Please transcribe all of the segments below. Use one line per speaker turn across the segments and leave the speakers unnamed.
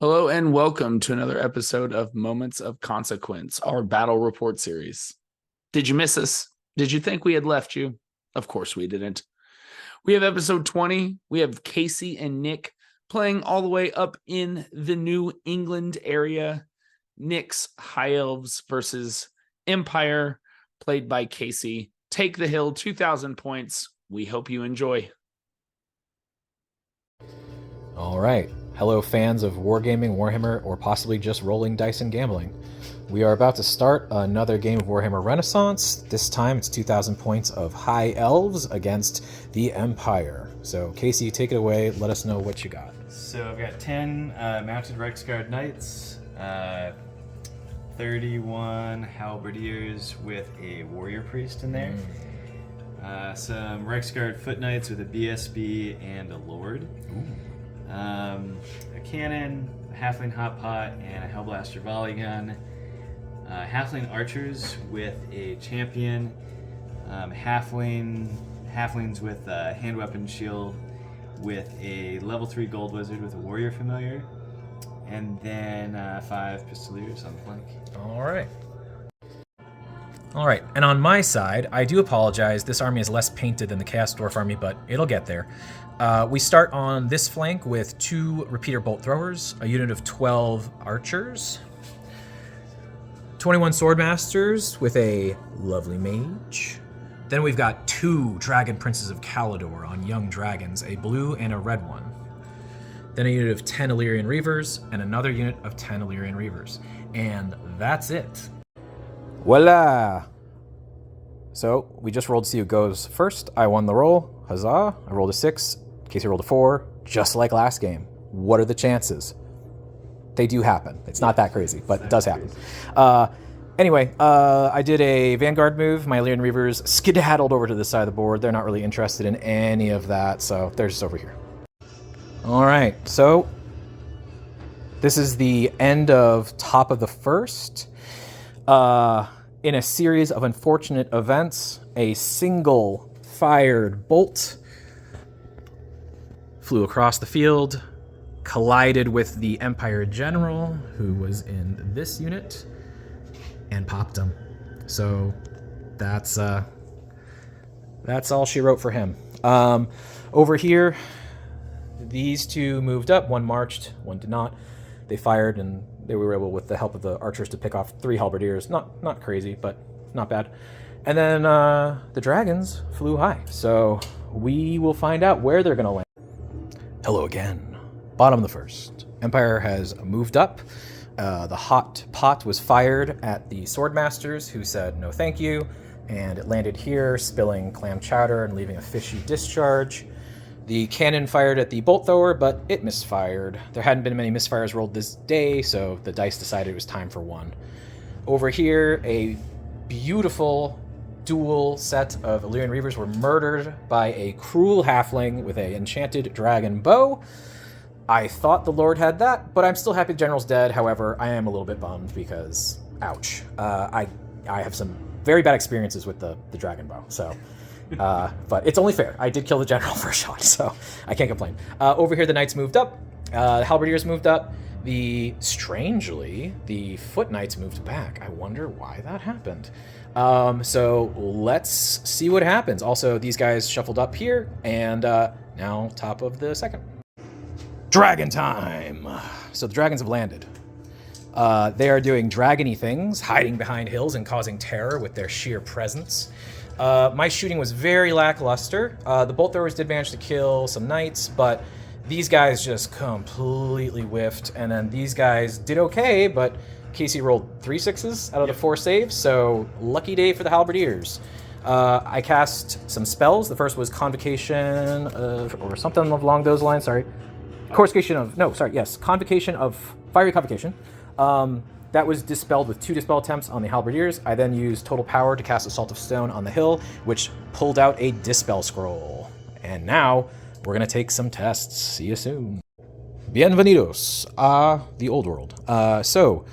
Hello and welcome to another episode of Moments of Consequence, our battle report series. Did you miss us? Did you think we had left you? Of course we didn't. We have episode 20. We have Casey and Nick playing all the way up in the New England area. Nick's High Elves versus Empire, played by Casey. Take the hill, 2,000 points. We hope you enjoy.
All right. Hello, fans of Wargaming, Warhammer, or possibly just rolling dice and gambling. We are about to start another game of Warhammer Renaissance. This time it's 2,000 points of High Elves against the Empire. So, Casey, take it away. Let us know what you got.
So I've got 10 mounted Rexguard Knights, 31 Halberdiers with a Warrior Priest in there, some Rexguard Foot Knights with a BSB and a Lord. A cannon, a Halfling Hot Pot, and a Hellblaster Volley Gun. Halfling Archers with a Champion. Halflings with a Hand Weapon Shield with a level 3 Gold Wizard with a Warrior Familiar. And then 5 Pistoliers on the flank.
All right, and on my side, I do apologize. This army is less painted than the Chaos Dwarf army, but it'll get there. We start on this flank with 2 repeater bolt throwers, a unit of 12 archers, 21 swordmasters with a lovely mage. Then we've got 2 dragon princes of Calidor on young dragons, a blue and a red one. Then a unit of 10 Illyrian reavers and another unit of 10 Illyrian reavers. And that's it. Voila! So, we just rolled to see who goes first. I won the roll. Huzzah. I rolled a 6. Casey rolled a 4. Just like last game. What are the chances? They do happen. It's not that crazy, but it does happen. Anyway, I did a Vanguard move. My Illyrian Reavers skedaddled over to this side of the board. They're not really interested in any of that, so they're just over here. All right, so this is the end of top of the first. In a series of unfortunate events, a single fired bolt flew across the field, collided with the Empire General, who was in this unit, and popped him. So that's all she wrote for him. Over here, these 2 moved up. One marched, one did not. They fired, and they were able, with the help of the archers, to pick off 3 halberdiers. Not crazy, but not bad. And then the dragons flew high. So we will find out where they're going to land. Hello again. Bottom of the first. Empire has moved up. The hot pot was fired at the swordmasters, who said no thank you. And it landed here, spilling clam chowder and leaving a fishy discharge. The cannon fired at the bolt thrower, but it misfired. There hadn't been many misfires rolled this day, so the dice decided it was time for one. Over here, a beautiful dual set of Illyrian Reavers were murdered by a cruel halfling with an enchanted dragon bow. I thought the Lord had that, but I'm still happy the General's dead. However, I am a little bit bummed because, ouch. I have some very bad experiences with the dragon bow, so... but it's only fair. I did kill the general for a shot, so I can't complain. Over here, the knights moved up. The halberdiers moved up. Strangely, the foot knights moved back. I wonder why that happened. So let's see what happens. Also, these guys shuffled up here, and now top of the second. Dragon time! So the dragons have landed. They are doing dragony things, hiding behind hills and causing terror with their sheer presence. My shooting was very lackluster. The bolt throwers did manage to kill some knights, but these guys just completely whiffed. And then these guys did okay, but Casey rolled 3 6s out of the 4 saves, so lucky day for the halberdiers. I cast some spells. The first was Convocation or something along those lines, sorry. Convocation of Fiery Convocation. That was dispelled with 2 dispel attempts on the halberdiers. I then used Total Power to cast Assault of Stone on the hill, which pulled out a dispel scroll. And now we're going to take some tests. See you soon. Bienvenidos a the old world. So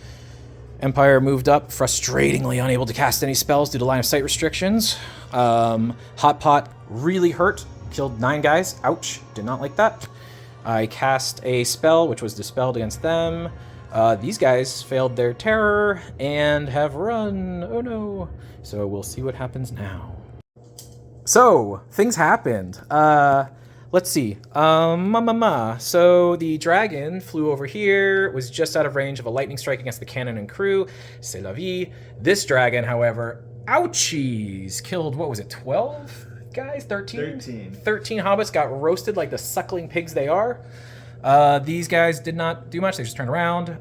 Empire moved up, frustratingly unable to cast any spells due to line of sight restrictions. Hot Pot really hurt, killed 9 guys. Ouch, did not like that. I cast a spell, which was dispelled against them. These guys failed their terror and have run. Oh no. So we'll see what happens now. So, things happened. Let's see. So the dragon flew over here, was just out of range of a lightning strike against the cannon and crew. C'est la vie. This dragon, however, ouchies, killed, what was it, 12 guys? 13? 13 hobbits got roasted like the suckling pigs they are. These guys did not do much. They just turned around.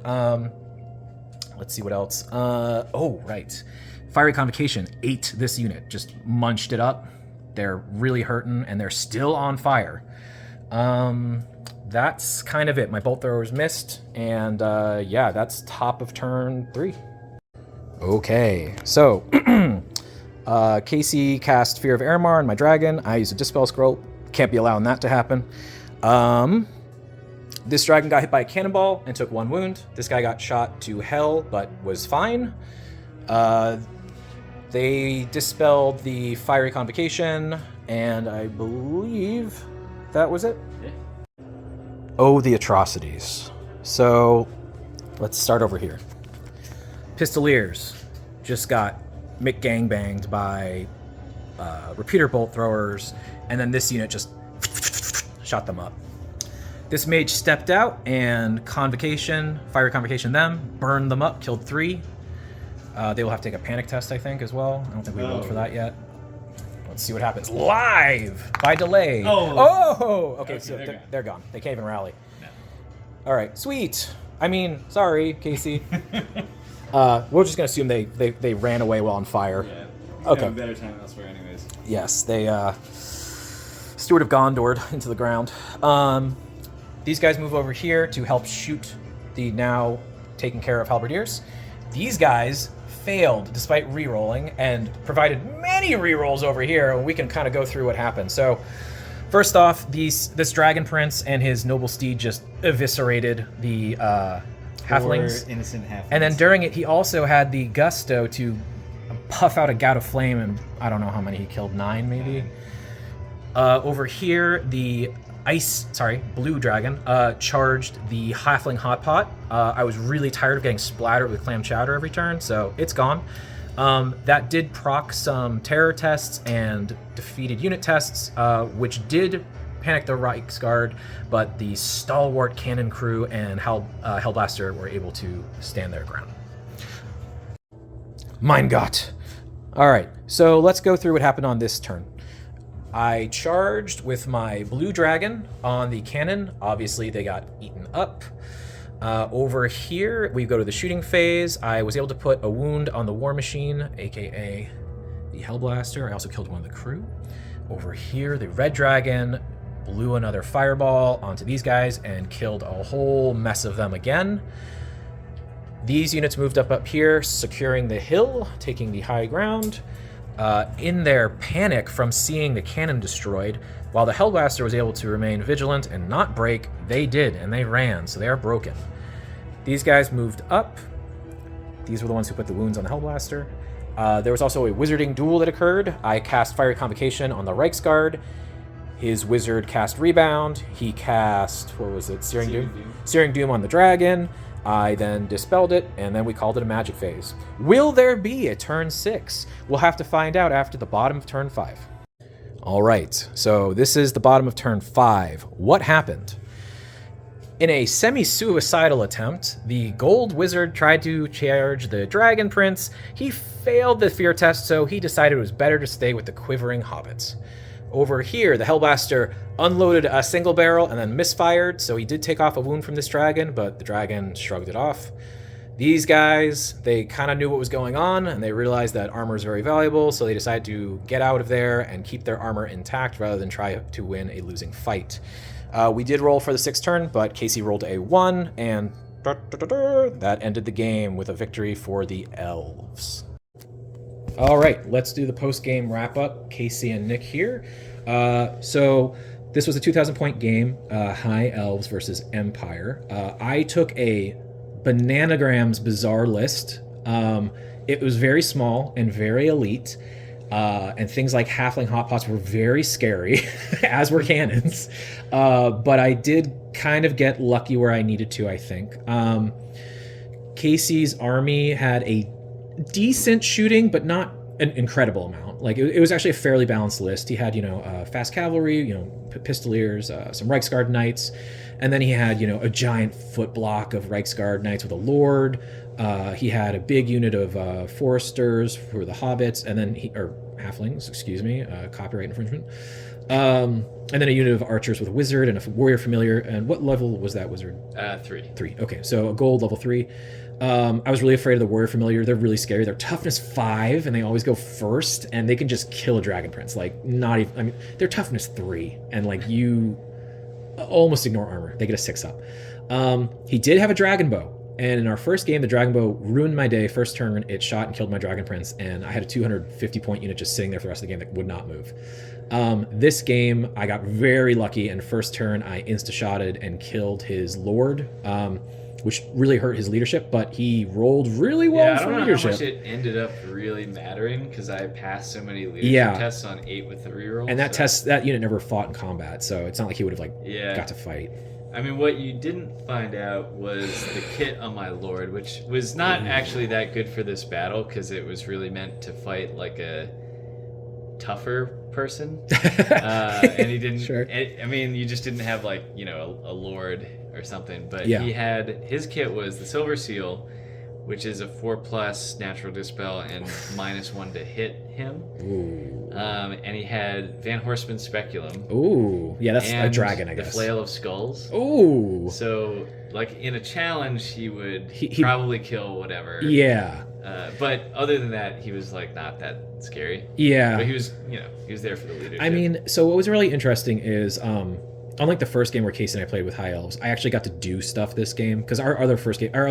Let's see what else. Oh, right. Fiery Convocation ate this unit, just munched it up. They're really hurting, and they're still on fire. That's kind of it. My bolt throwers missed, and yeah, that's top of turn 3. Okay, so Casey cast Fear of Aramar on my dragon. I used a Dispel Scroll. Can't be allowing that to happen. This dragon got hit by a cannonball and took 1 wound. This guy got shot to hell, but was fine. They dispelled the Fiery Convocation, and I believe that was it.
Yeah.
Oh, the atrocities. So, let's start over here. Pistoliers just got McGangbanged by repeater bolt throwers, and then this unit just shot them up. This mage stepped out and Fiery Convocation them, burned them up, killed 3. They will have to take a panic test, I think, as well. I don't think we rolled for that yet. Let's see what happens. Live! By delay. Oh! Okay, so they're gone. They can't even rally.
No.
All right, sweet. I mean, sorry, Casey. We're just going to assume they ran away while on fire.
Yeah.
Okay.
Better time elsewhere anyways.
Yes, they Steward of Gondored into the ground. These guys move over here to help shoot the now taken care of halberdiers. These guys failed despite re-rolling and provided many re-rolls over here, and we can kind of go through what happened. So first off, this dragon prince and his noble steed just eviscerated the halflings.
4 innocent halflings.
And then during it, he also had the gusto to puff out a gout of flame, and I don't know how many he killed, 9 maybe. Over here, the blue dragon charged the halfling hot pot. I was really tired of getting splattered with clam chowder every turn, so it's gone. That did proc some terror tests and defeated unit tests, which did panic the Reichsguard, but the stalwart cannon crew and Hellblaster were able to stand their ground. Mein Gott. All right, so let's go through what happened on this turn. I charged with my blue dragon on the cannon. Obviously, they got eaten up. Over here, we go to the shooting phase. I was able to put a wound on the war machine, aka the Hellblaster. I also killed one of the crew. Over here, the red dragon blew another fireball onto these guys and killed a whole mess of them again. These units moved up here, securing the hill, taking the high ground. In their panic from seeing the cannon destroyed, while the Hellblaster was able to remain vigilant and not break, they did, and they ran, so they are broken. These guys moved up. These were the ones who put the wounds on the Hellblaster. There was also a wizarding duel that occurred. I cast Fiery Convocation on the Reichsguard. His wizard cast Rebound. He cast, what was it, Searing Doom? Searing Doom on the dragon. I then dispelled it, and then we called it a magic phase. Will there be a turn 6? We'll have to find out after the bottom of turn 5. All right, so this is the bottom of turn 5. What happened? In a semi-suicidal attempt, the gold wizard tried to charge the dragon prince. He failed the fear test, so he decided it was better to stay with the quivering hobbits. Over here, the Hellblaster unloaded a single barrel and then misfired, so he did take off a wound from this dragon, but the dragon shrugged it off. These guys, they kind of knew what was going on, and they realized that armor is very valuable, so they decided to get out of there and keep their armor intact rather than try to win a losing fight. We did roll for the 6th turn, but Casey rolled a 1, and that ended the game with a victory for the Elves. All right, let's do the post-game wrap-up. Casey and Nick here. So this was a 2,000-point game, High Elves versus Empire. I took a Bananagrams bizarre list. It was very small and very elite, and things like halfling hot pots were very scary, as were cannons. But I did kind of get lucky where I needed to, I think. Casey's army had a decent shooting, but not an incredible amount. Like it was actually a fairly balanced list. He had, fast cavalry, pistoliers, some Reiksguard knights, and then he had, a giant foot block of Reiksguard knights with a lord. He had a big unit of foresters for the hobbits, and then halflings, excuse me, copyright infringement. And then a unit of archers with a wizard and a warrior familiar. And what level was that wizard?
3.
3. Okay, so a gold level 3. I was really afraid of the warrior familiar. They're really scary. They're toughness 5, and they always go first, and they can just kill a dragon prince. Like, not even. I mean, they're toughness 3, and like you almost ignore armor. They get a 6 up. He did have a dragon bow. And in our first game, the dragon bow ruined my day. First turn, it shot and killed my dragon prince, and I had a 250 point unit just sitting there for the rest of the game that would not move. This game, I got very lucky, and first turn, I insta-shotted and killed his lord, which really hurt his leadership, but he rolled really well for leadership.
I don't know how much it ended up really mattering, because I passed so many leadership tests on 8 with the reroll.
And that unit never fought in combat, so it's not like he would have got to fight.
I mean, what you didn't find out was the kit on my lord, which was not actually that good for this battle, because it was really meant to fight like a tougher person. And he didn't.
Sure.
I mean, you just didn't have like, a lord or something. But
Yeah.
he had, his kit was the Silver Seal, which is a 4+ natural dispel and -1 to hit him.
Ooh.
And he had Van Horstman's Speculum.
Ooh. Yeah, that's a
and
dragon, I guess.
The Flail of Skulls.
Ooh.
So, like, in a challenge, he would
He
probably kill whatever.
Yeah.
But other than that, he was, like, not that scary.
Yeah.
But he was, he was there for the leadership.
I mean, so what was really interesting is, unlike the first game where Casey and I played with High Elves, I actually got to do stuff this game, because our other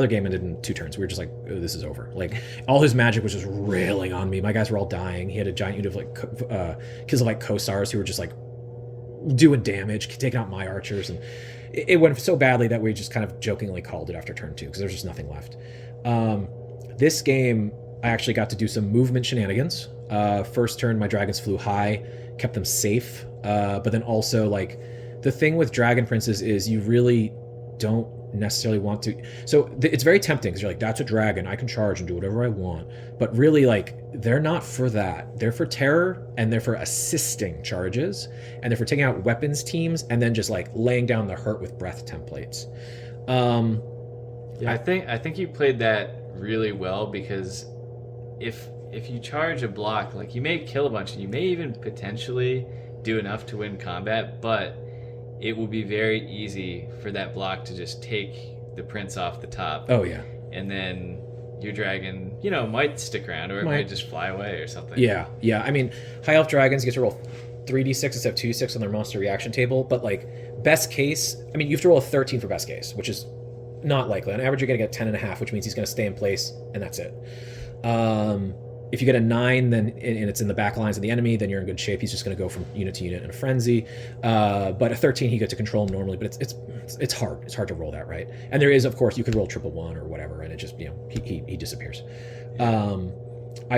game ended in 2 turns. We were just like, oh, this is over. Like, all his magic was just railing on me. My guys were all dying. He had a giant unit of like Kizilite Kosars who were just like doing damage, taking out my archers, and it went so badly that we just kind of jokingly called it after turn 2 because there's just nothing left. This game, I actually got to do some movement shenanigans. First turn, my dragons flew high, kept them safe, but then also like. The thing with dragon princes is you really don't necessarily want to. So it's very tempting because you're like, that's a dragon. I can charge and do whatever I want. But really, like, they're not for that. They're for terror, and they're for assisting charges, and they're for taking out weapons teams and then just like laying down the hurt with breath templates.
I think you played that really well, because if you charge a block, like, you may kill a bunch and you may even potentially do enough to win combat, but it will be very easy for that block to just take the prince off the top.
Oh, yeah.
And then your dragon, might stick around, or it might just fly away or something.
Yeah. I mean, High Elf Dragons get to roll 3d6 instead of 2d6 on their monster reaction table, but like, best case, I mean, you have to roll a 13 for best case, which is not likely. On average, you're going to get 10.5, which means he's going to stay in place, and that's it. If you get a 9, then and it's in the back lines of the enemy, then you're in good shape. He's just going to go from unit to unit in a frenzy. But a 13, he gets to control him normally. But it's hard. It's hard to roll that, right? And there is, of course, you could roll 111 or whatever, and it just he disappears. I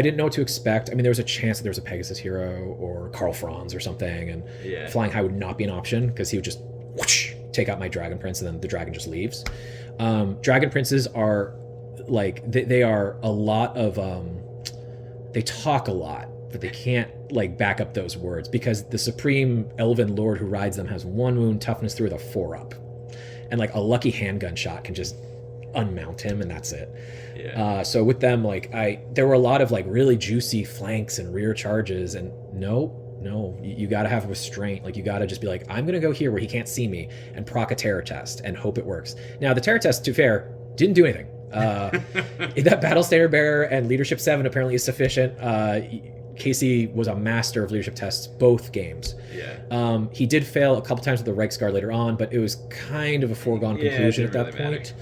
didn't know what to expect. I mean, there was a chance that there was a Pegasus hero or Karl Franz or something, and flying high would not be an option because he would just whoosh, take out my dragon prince, and then the dragon just leaves. Dragon princes are. Like they are a lot of they talk a lot, but they can't like back up those words, because the supreme elven lord who rides them has 1 wound, toughness 3 with a 4 up, and like a lucky handgun shot can just unmount him, and that's it. So with them, like there were a lot of like really juicy flanks and rear charges, and no, you got to have restraint. Like, you got to just be like, I'm gonna go here where he can't see me and proc a terror test and hope it works. Now the terror test, to be fair, didn't do anything. That battle standard bearer and leadership 7 apparently is sufficient. Casey was a master of leadership tests both games. He did fail a couple times with the Reiksguard later on, but it was kind of a foregone conclusion at that point.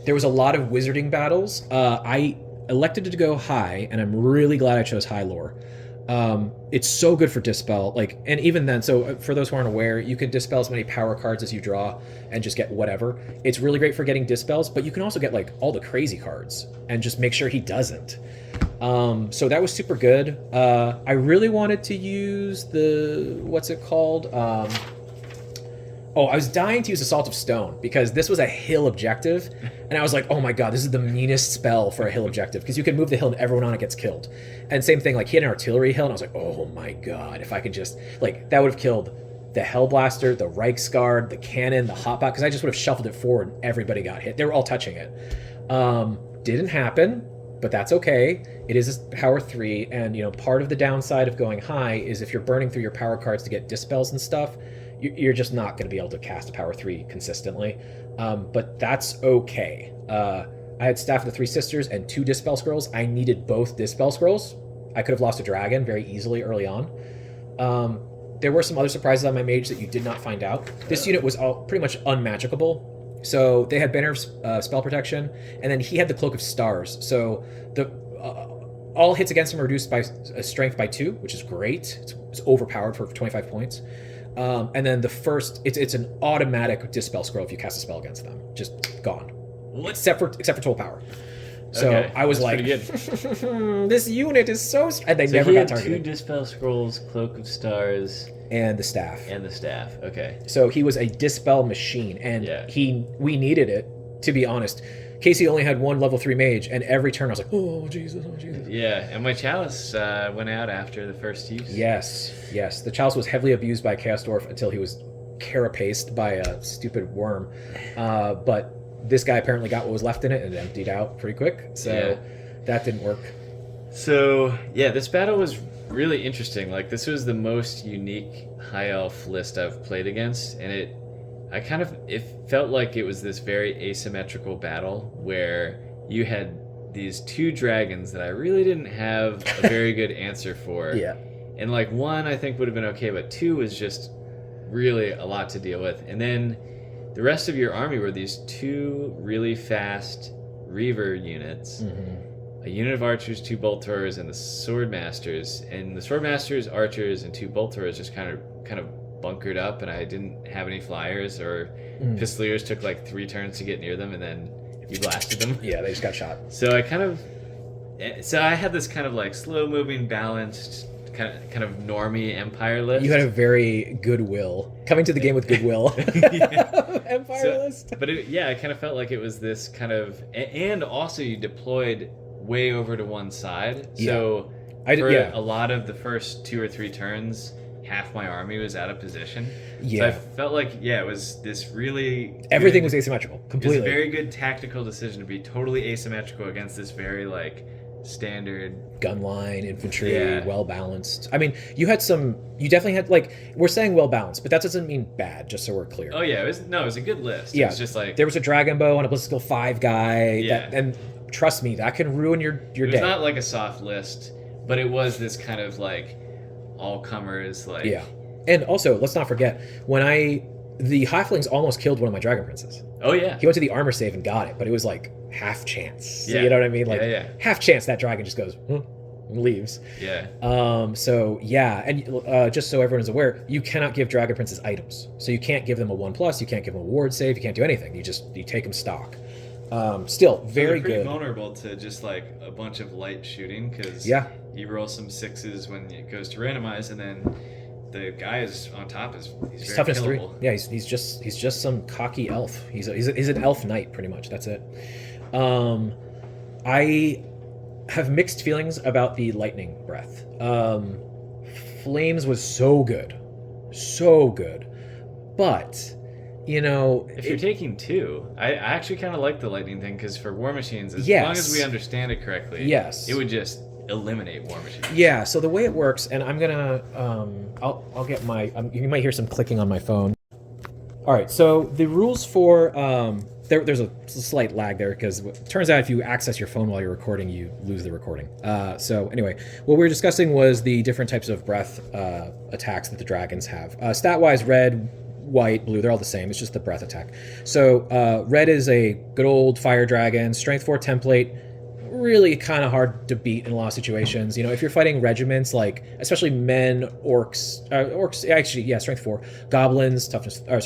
There was a lot of wizarding battles. I elected to go high, and I'm really glad I chose high lore. It's so good for dispel, like, and even then, so for those who aren't aware, you can dispel as many power cards as you draw and just get whatever. It's really great for getting dispels, but you can also get like all the crazy cards and just make sure he doesn't. So that was super good. I really wanted to use the, what's it called? Oh, I was dying to use Assault of Stone because this was a hill objective, and I was like, oh my god, this is the meanest spell for a hill objective because you can move the hill and everyone on it gets killed. And same thing, like he had an artillery hill, and I was like, oh my god, if I could just like that would have killed the Hellblaster, the Reichsguard, the cannon, the Hotbot, because I just would have shuffled it forward and everybody got hit. They were all touching it. Didn't happen, but that's okay. It is a power 3, and you know part of the downside of going high is if you're burning through your power cards to get dispels and stuff, you're just not going to be able to cast a power 3 consistently. But that's okay. I had Staff of the Three Sisters and 2 Dispel Scrolls. I needed both Dispel Scrolls. I could have lost a dragon very easily early on. There were some other surprises on my mage that you did not find out. This unit was all pretty much unmagicable. So they had Banner of Spell Protection, and then he had the Cloak of Stars. So the all hits against him are reduced by strength by 2, which is great. It's overpowered for 25 points. And then the first, it's an automatic Dispel Scroll if you cast a spell against them. Just gone. What? Except for total power. So okay, I was like, this unit is so... And they never got targeted.
2 Dispel Scrolls, Cloak of Stars...
And the staff.
Okay.
So he was a Dispel machine, and we needed it, to be honest. Casey only had 1 level 3 mage, and every turn I was like, oh, Jesus.
Yeah, and my Chalice went out after the first use.
Yes. The Chalice was heavily abused by Chaos Dwarf until he was carapaced by a stupid worm. But this guy apparently got what was left in it and emptied out pretty quick, so that didn't work.
So, this battle was really interesting. Like, this was the most unique High Elf list I've played against, and it felt like it was this very asymmetrical battle where you had these 2 dragons that I really didn't have a very good answer for.
Yeah.
And like 1 I think would have been okay, but 2 was just really a lot to deal with. And then the rest of your army were these 2 really fast Reaver units. Mm-hmm. A unit of archers, 2 bolt throwers, and the sword masters. And the sword masters, archers, and 2 bolt throwers just kind of bunkered up, and I didn't have any flyers, or pistoliers took like 3 turns to get near them, and then you blasted them.
Yeah, they just got shot.
So I had this kind of like slow moving, balanced, kind of normie empire list.
You had a very goodwill coming to the game with goodwill. Empire list.
But it kind of felt like it was this kind of, and also you deployed way over to one side. So a lot of the first 2 or 3 turns, half my army was out of position. Yeah. So I felt like, it was this really...
Everything was asymmetrical, completely.
It was a very good tactical decision to be totally asymmetrical against this very, like, standard...
gun line, infantry, well-balanced. I mean, you definitely had, like, we're saying well-balanced, but that doesn't mean bad, just so we're clear.
Oh, yeah, it was a good list.
Yeah.
It was just like...
There was a Dragon Bow and a Blizzard Skill 5 guy. Yeah. And trust me, that can ruin your day.
It was not like a soft list, but it was this kind of, like, all-comers, like...
Yeah. And also, let's not forget, the Halflings almost killed one of my Dragon Princes.
Oh, yeah.
He went to the armor save and got it, but it was like half chance.
Yeah.
You know what I mean? Like half chance that dragon just goes and leaves.
Yeah.
And just so everyone is aware, you cannot give Dragon Princes items. So you can't give them a 1+, you can't give them a ward save, you can't do anything. You take them stock. Still very
pretty
good.
Vulnerable to just like a bunch of light shooting, because you roll some 6s when it goes to randomize, and then the guy is on top. He's very
toughness
killable.
3. Yeah, he's just some cocky elf. He's an elf knight pretty much. That's it. I have mixed feelings about the lightning breath. Flames was so good, but
if you're taking 2, I actually kind of like the lightning thing, because for war machines, as long as we understand it correctly, it would just eliminate war machines.
Yeah, so the way it works, and I'm gonna I'll get my you might hear some clicking on my phone. All right, so the rules for there's a slight lag there, because it turns out if you access your phone while you're recording, you lose the recording. So anyway, what we were discussing was the different types of breath attacks that the dragons have. Stat-wise, red, white, blue, they're all the same. It's just the breath attack. So red is a good old fire dragon, strength 4 template, really kind of hard to beat in a lot of situations. If you're fighting regiments, like especially men, orcs, strength 4, goblins, toughness 4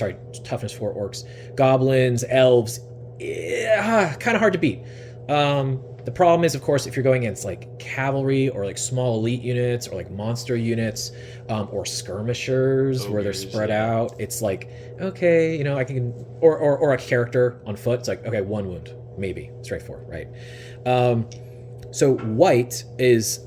orcs, goblins, elves, kind of hard to beat. The problem is, of course, if you're going against like cavalry or like small elite units or like monster units or skirmishers where they're spread out, it's like, okay, you know, I can, or a character on foot, it's like, okay, 1 wound, maybe, straightforward, right? So white is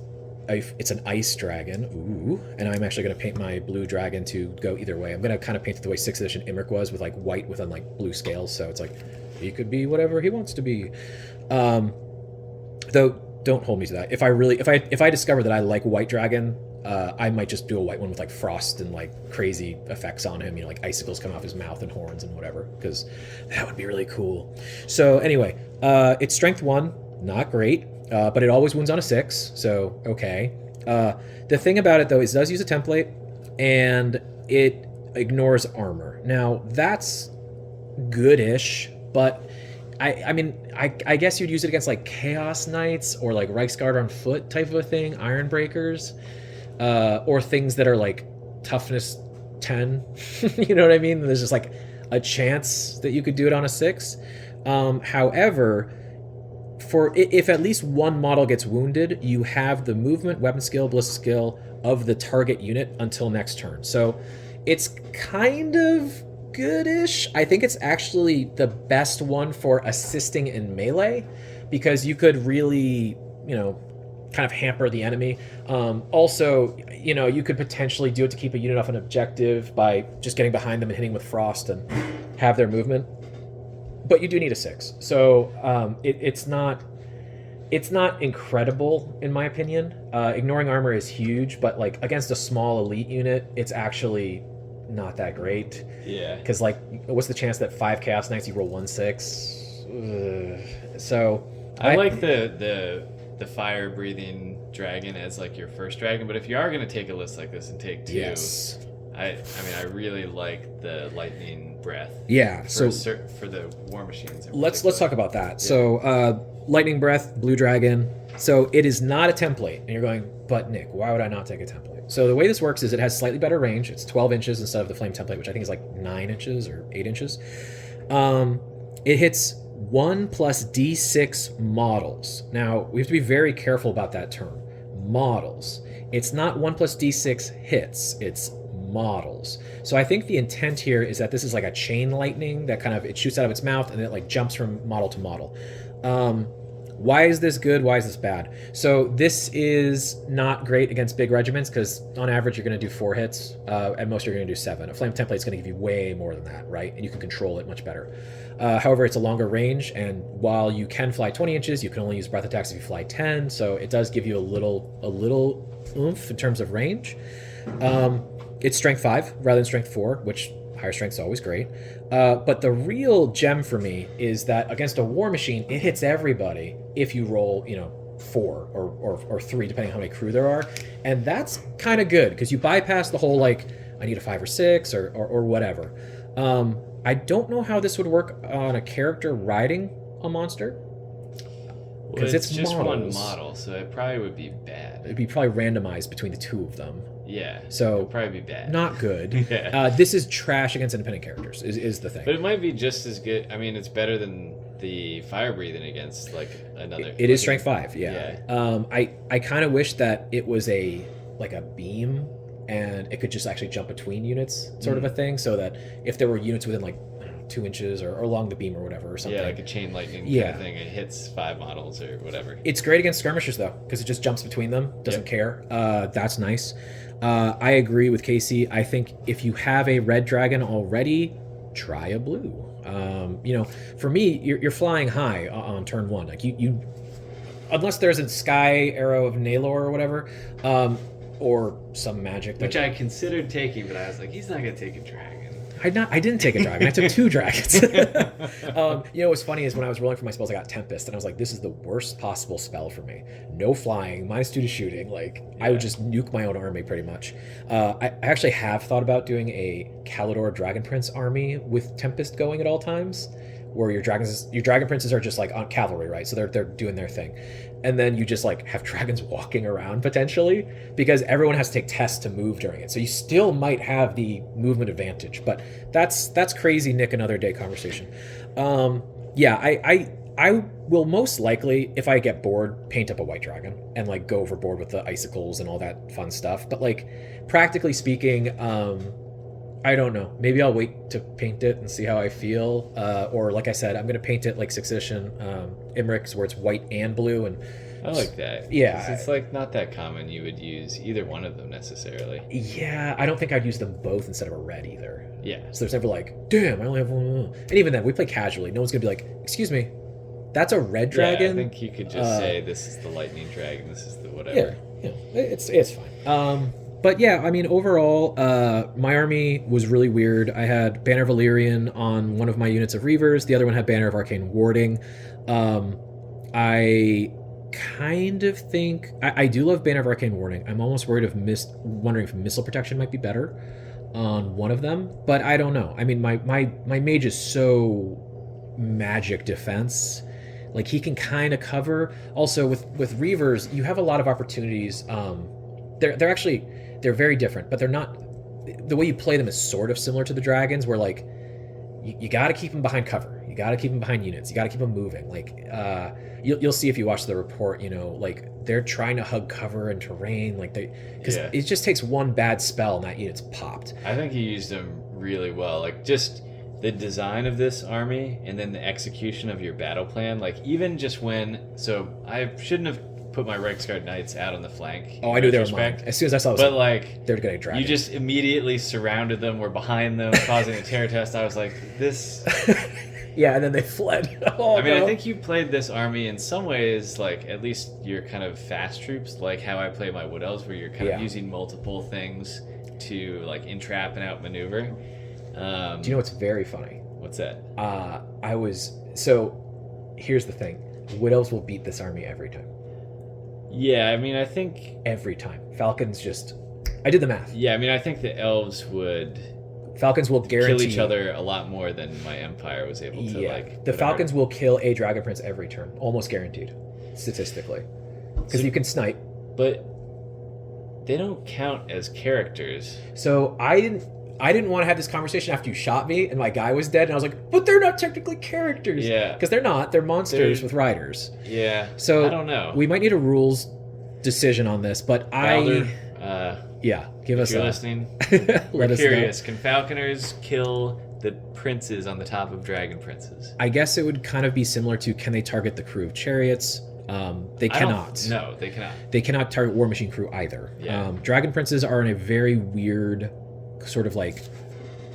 it's an ice dragon. Ooh. And I'm actually going to paint my blue dragon to go either way. I'm going to kind of paint it the way 6th edition Imric was, with like white with like blue scales. So it's like he could be whatever he wants to be. Though don't hold me to that. If I discover that I like white dragon, I might just do a white one with like frost and like crazy effects on him, you know, like icicles coming off his mouth and horns and whatever, because that would be really cool. So anyway, it's strength 1, not great. But it always wounds on a 6, so okay. The thing about it, though, is it does use a template, and it ignores armor. Now, that's good-ish, but I mean, I guess you'd use it against, like, Chaos Knights or, like, Reichsguard on foot type of a thing, Iron Breakers, or things that are, like, toughness 10. You know what I mean? There's just, like, a chance that you could do it on a 6. However, if at least one model gets wounded, you have the movement, weapon skill, ballistic skill of the target unit until next turn. So it's kind of goodish. I think it's actually the best one for assisting in melee, because you could really, you know, kind of hamper the enemy. Also, you know, you could potentially do it to keep a unit off an objective by just getting behind them and hitting with frost and have their movement. But you do need a 6, so it's not incredible in my opinion. Ignoring armor is huge, but like against a small elite unit, it's actually not that great.
Yeah.
Because like, what's the chance that 5 Chaos Knights you roll 1/6? So
I like the fire breathing dragon as like your first dragon, but if you are gonna take a list like this and take 2,
yes.
I mean, I really like the lightning breath.
Yeah.
For the war machines.
Let's talk about that. Yeah. So, lightning breath, blue dragon. So it is not a template, and you're going, but Nick, why would I not take a template? So the way this works is it has slightly better range. It's 12 inches instead of the flame template, which I think is like 9 inches or 8 inches. It hits 1 plus D6 models. Now we have to be very careful about that term, models. It's not 1 plus D6 hits. It's models. So I think the intent here is that this is like a chain lightning that kind of, it shoots out of its mouth and it like jumps from model to model. Why is this good? Why is this bad? So this is not great against big regiments, because on average you're going to do 4 hits. At most you're going to do 7. A flame template is going to give you way more than that, right? And you can control it much better. However, it's a longer range, and while you can fly 20 inches, you can only use breath attacks if you fly 10. So it does give you a little oomph in terms of range. It's strength 5 rather than strength 4, which higher strength is always great. But the real gem for me is that against a war machine, it hits everybody if you roll, 4 or 3, depending on how many crew there are. And that's kind of good, because you bypass the whole, like, I need a 5 or 6 or whatever. I don't know how this would work on a character riding a monster.
Because it's just models. One model, so it probably would be bad.
It'd be probably randomized between the 2 of them.
Yeah.
So
it'd probably be bad.
Not good.
Yeah.
This is trash against independent characters, is the thing.
But it might be just as good. I mean, it's better than the fire breathing against like another.
It is strength 5, yeah. I kind of wish that it was a beam, and it could just actually jump between units, sort of a thing, so that if there were units within like 2 inches or along the beam or whatever or something.
Yeah, like a chain lightning kind of thing. It hits 5 models or whatever. It's great against skirmishers though, because it just jumps between them, doesn't care. That's nice. I agree with Casey. I think if you have a red dragon already, try a blue. For me, you're flying high on turn 1. Like you unless there's a sky arrow of Naylor or whatever, or some magic. Which I considered taking, but I was like, he's not gonna take a dragon.
I didn't take a dragon. I took 2 dragons. What's funny is when I was rolling for my spells, I got Tempest, and I was like, this is the worst possible spell for me. No flying, -2 to shooting. I would just nuke my own army pretty much. I actually have thought about doing a Kalidor Dragon Prince army with Tempest going at all times, where your Dragon Princes are just like on cavalry, right? So they're doing their thing. And then you just like have dragons walking around potentially, because everyone has to take tests to move during it. So you still might have the movement advantage, but that's crazy, Nick, another day conversation. I will most likely, if I get bored, paint up a white dragon and like go overboard with the icicles and all that fun stuff. But like practically speaking, I don't know. Maybe I'll wait to paint it and see how I feel. Or like I said, I'm gonna paint it like Succession, Imric's, where it's white and blue. And
I like that.
Yeah.
'Cause it's like not that common you would use either one of them necessarily.
yeah, I don't think I'd use them both instead of a red either.
Yeah.
So there's never like, damn, I only have one. And even then, we play casually. No one's gonna be like, excuse me, that's a red dragon.
Yeah, I think you could just say this is the lightning dragon, this is the whatever.
Yeah, it's fine. But yeah, I mean, overall, my army was really weird. I had Banner of Illyrian on one of my units of Reavers. The other one had Banner of Arcane Warding. I kind of think I do love Banner of Arcane Warding. I'm almost worried wondering if Missile Protection might be better on one of them, but I don't know. I mean, my mage is so magic defense. Like he can kind of cover. Also with Reavers, you have a lot of opportunities. They're very different, but they're not. The way you play them is sort of similar to the dragons, where like you got to keep them behind cover. You got to keep them behind units. You got to keep them moving. Like you'll see if you watch the report. You know, like they're trying to hug cover and terrain. Like because it just takes one bad spell and that unit's popped.
I think you used them really well. Like just the design of this army and then the execution of your battle plan. Like even just so I shouldn't have put my Reiksguard Knights out on the flank.
Oh, I knew they were mine. As soon as I saw this,
but like
they're getting dragged.
You just immediately surrounded them, were behind them, causing a terror test. I was like, this.
Yeah, and then they fled.
I mean, I think you played this army in some ways, like at least your kind of fast troops, like how I play my Wood Elves, where you're kind of using multiple things to like entrap and outmaneuver.
Do you know what's very funny?
What's that?
Here's the thing: Wood Elves will beat this army every time.
Yeah, I mean, I think
every time. Falcons just. I did the math.
Yeah, I mean, I think the Elves would.
Falcons will guarantee
kill each other a lot more than my Empire was able to. Like
the Falcons will kill a Dragon Prince every turn, almost guaranteed, statistically, because you can snipe.
But they don't count as characters.
So I didn't want to have this conversation after you shot me and my guy was dead, and I was like, but they're not technically characters.
Yeah,
because they're not. They're monsters with riders.
Yeah.
So
I don't know.
We might need a rules decision on this, but
Baldur,
give us.
If you're listening, we're curious. Can Falconers kill the princes on the top of Dragon Princes?
I guess it would kind of be similar to, can they target the crew of chariots? They cannot.
No, they cannot.
They cannot target War Machine crew either.
Yeah.
Dragon Princes are in a very weird sort of like,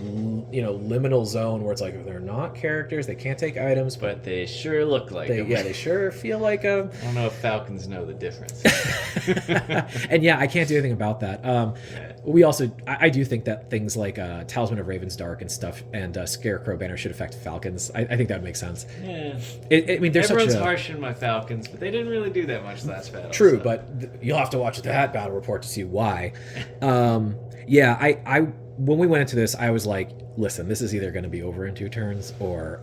liminal zone where it's like they're not characters, they can't take items,
but they sure look like them.
Yeah, they sure feel like them.
I don't know if Falcons know the difference.
And yeah, I can't do anything about that. We also, I do think that things like Talisman of Ravensdark and stuff and Scarecrow Banner should affect Falcons. I think that would make sense.
Yeah.
I mean, there's
everyone's harshing my Falcons, but they didn't really do that much last battle.
True, so. But you'll have to watch that battle report to see why. I when we went into this, I was like, listen, this is either going to be over in 2 turns or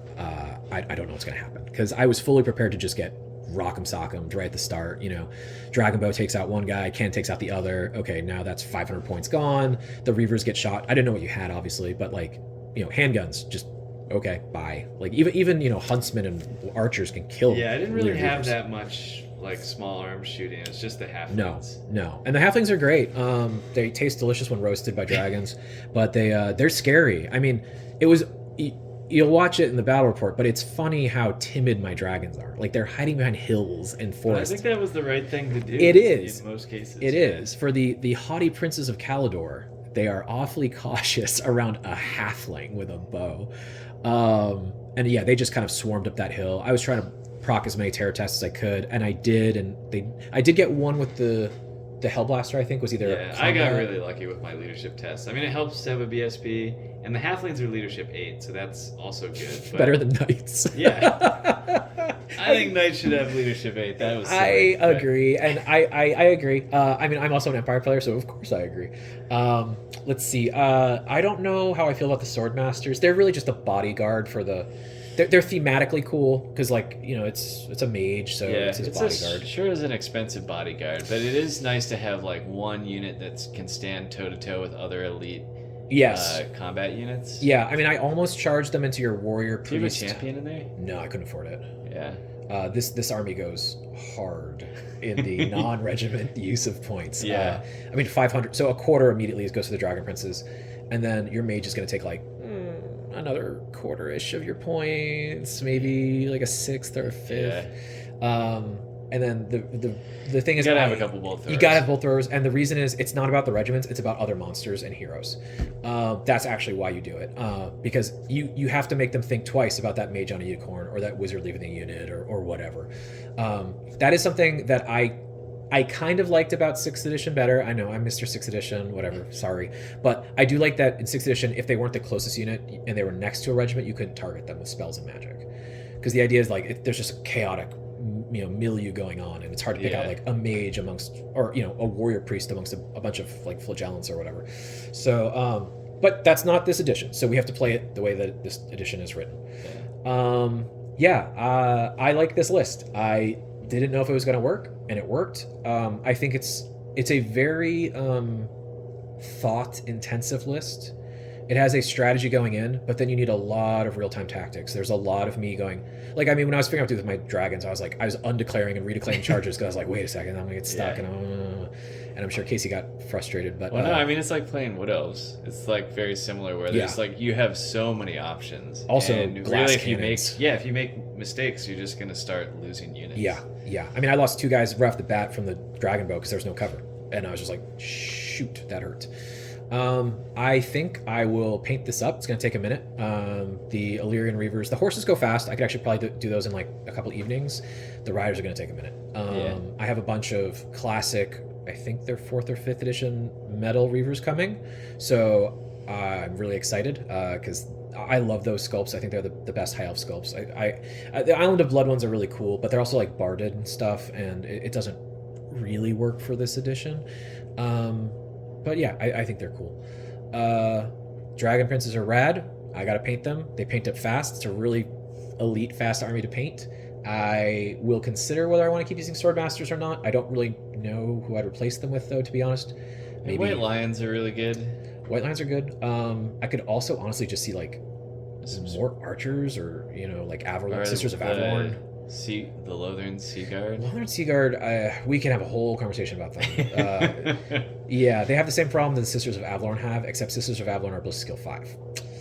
I don't know what's going to happen, because I was fully prepared to just get rock'em sock'em right at the start. Dragon Bow takes out one guy, Ken takes out the other. Okay, now that's 500 points gone. The Reavers get shot. I didn't know what you had, obviously, but handguns, just okay, bye. Like even huntsmen and archers can kill.
Yeah, I didn't really have that much like small arms shooting. It's just the halflings.
No, and the halflings are great. They taste delicious when roasted by dragons, but they're scary. I mean, you'll watch it in the battle report, but it's funny how timid my dragons are. Like they're hiding behind hills and forests.
I think that was the right thing to do.
It is
in most cases.
It is for the haughty princes of Calidor. They are awfully cautious around a halfling with a bow. And yeah, they just kind of swarmed up that hill. I was trying to proc as many terror tests as I could, and I did, and I did get one with the Hellblaster. I think was either.
Yeah, I got really lucky with my leadership tests. I mean, it helps to have a BSP, and the halflings are leadership 8, so that's also good. But
better than knights.
Yeah, I think knights should have leadership 8. That was.
Silly, I agree, and I agree. I mean, I'm also an Empire player, so of course I agree. Let's see. I don't know how I feel about the Swordmasters. They're really just a bodyguard for the. They're thematically cool because, it's a mage, so it's his bodyguard.
Sure is an expensive bodyguard, but it is nice to have one unit that can stand toe to toe with other elite
Yes.
Combat units.
Yeah, I mean, I almost charged them into your warrior
Do you have a
priest.
champion in there?
No, I couldn't afford it.
Yeah.
This army goes hard in the non-regiment use of points.
Yeah.
I mean, 500. So a quarter immediately goes to the Dragon Princes, and then your mage is going to take like another quarter-ish of your points, maybe like a sixth or a fifth.
Yeah.
And then the thing is,
You gotta have a couple bolt throwers.
You gotta have bolt throwers, and the reason is it's not about the regiments; it's about other monsters and heroes. That's actually why you do it, because you have to make them think twice about that mage on a unicorn or that wizard leaving the unit or whatever. That is something that I kind of liked about 6th edition better. I know I'm Mr. 6th edition, whatever, sorry. But I do like that in 6th edition, if they weren't the closest unit and they were next to a regiment, you couldn't target them with spells and magic. Because the idea is like, there's just a chaotic milieu going on, and it's hard to pick out like a mage amongst, or a warrior priest amongst a bunch of like flagellants or whatever. So, but that's not this edition. So we have to play it the way that this edition is written. I like this list. I didn't know if it was going to work, and it worked. I think it's a very thought intensive list. It has a strategy going in, but then you need a lot of real-time tactics. There's a lot of me going, like, I mean, when I was figuring out with my dragons, I was undeclaring and redeclaring charges because I was like, wait a second, I'm gonna get stuck, and I'm sure Casey got frustrated. But
no, I mean, it's like playing Wood Elves. It's like very similar, where there's like you have so many options.
Also,
and
glass
really,
cannons.
if you make mistakes, you're just gonna start losing units.
Yeah. I mean, I lost 2 guys right off the bat from the dragon bow because there was no cover, and I was just like, shoot, that hurt. I think I will paint this up. It's going to take a minute. The Illyrian Reavers, the horses go fast. I could actually probably do those in like a couple evenings. The riders are going to take a minute. I have a bunch of classic, I think they're 4th or 5th edition metal Reavers coming. So I'm really excited because I love those sculpts. I think they're the best high elf sculpts. The Island of Blood ones are really cool, but they're also like barded and stuff, and it doesn't really work for this edition. But yeah, I think they're cool. Dragon Princes are rad. I gotta paint them. They paint up fast. It's a really elite fast army to paint. I will consider whether I want to keep using Swordmasters or not. I don't really know who I'd replace them with, though, to be honest.
Maybe White Lions are really good.
White Lions are good. I could also honestly just see like some more archers, or like Avalorn, Sisters of Avalorn.
The Lothern Seaguard.
Lothern Seaguard, we can have a whole conversation about them. Yeah, they have the same problem that the Sisters of Avalorn have, except Sisters of Avalorn are Bliss skill 5.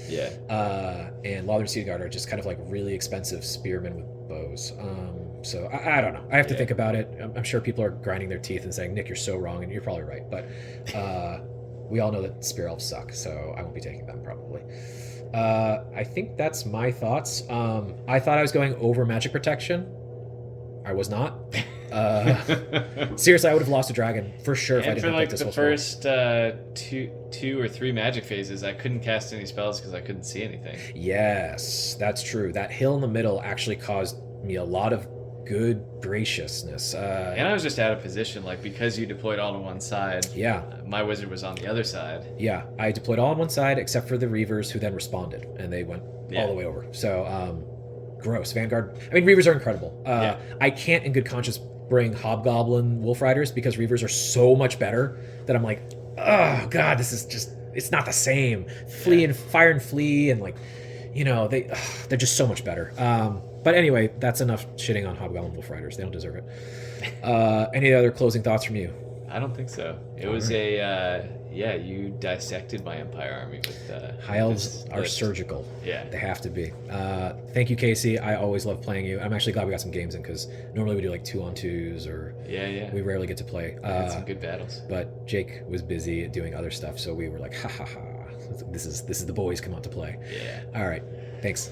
Yeah.
And Lothern Seaguard are just kind of like really expensive spearmen with bows. So I don't know. I have to think about it. I'm sure people are grinding their teeth and saying, Nick, you're so wrong, and you're probably right. But we all know that Spear Elves suck, so I won't be taking them probably. I think that's my thoughts. I thought I was going over magic protection. I was not. Seriously, I would have lost a dragon for sure if I didn't
for like
this
the
whole
first two or three magic phases, I couldn't cast any spells because I couldn't see anything.
Yes, that's true. That hill in the middle actually caused me a lot of good graciousness.
And I was just out of position, like because you deployed all to one side.
Yeah.
My wizard was on the other side.
Yeah, I deployed all on one side except for the Reavers, who then responded, and they went all the way over. So, gross. Vanguard. I mean, Reavers are incredible. I can't in good conscience bring Hobgoblin Wolf Riders because Reavers are so much better that I'm like, oh god, this is just, it's not the same. Flee and fire and flee, and like, they're just so much better. But anyway, that's enough shitting on Hobgoblin Wolf Riders. They don't deserve it. Any other closing thoughts from you?
I don't think so. It was you dissected my Empire army with
High Elves are surgical.
Yeah.
They have to be. Thank you, Casey. I always love playing you. I'm actually glad we got some games in, because normally we do like 2-on-2s, or we rarely get to play.
Had some good battles.
But Jake was busy doing other stuff, so we were like, ha ha ha. This is the boys come out to play.
Yeah.
All right. Thanks.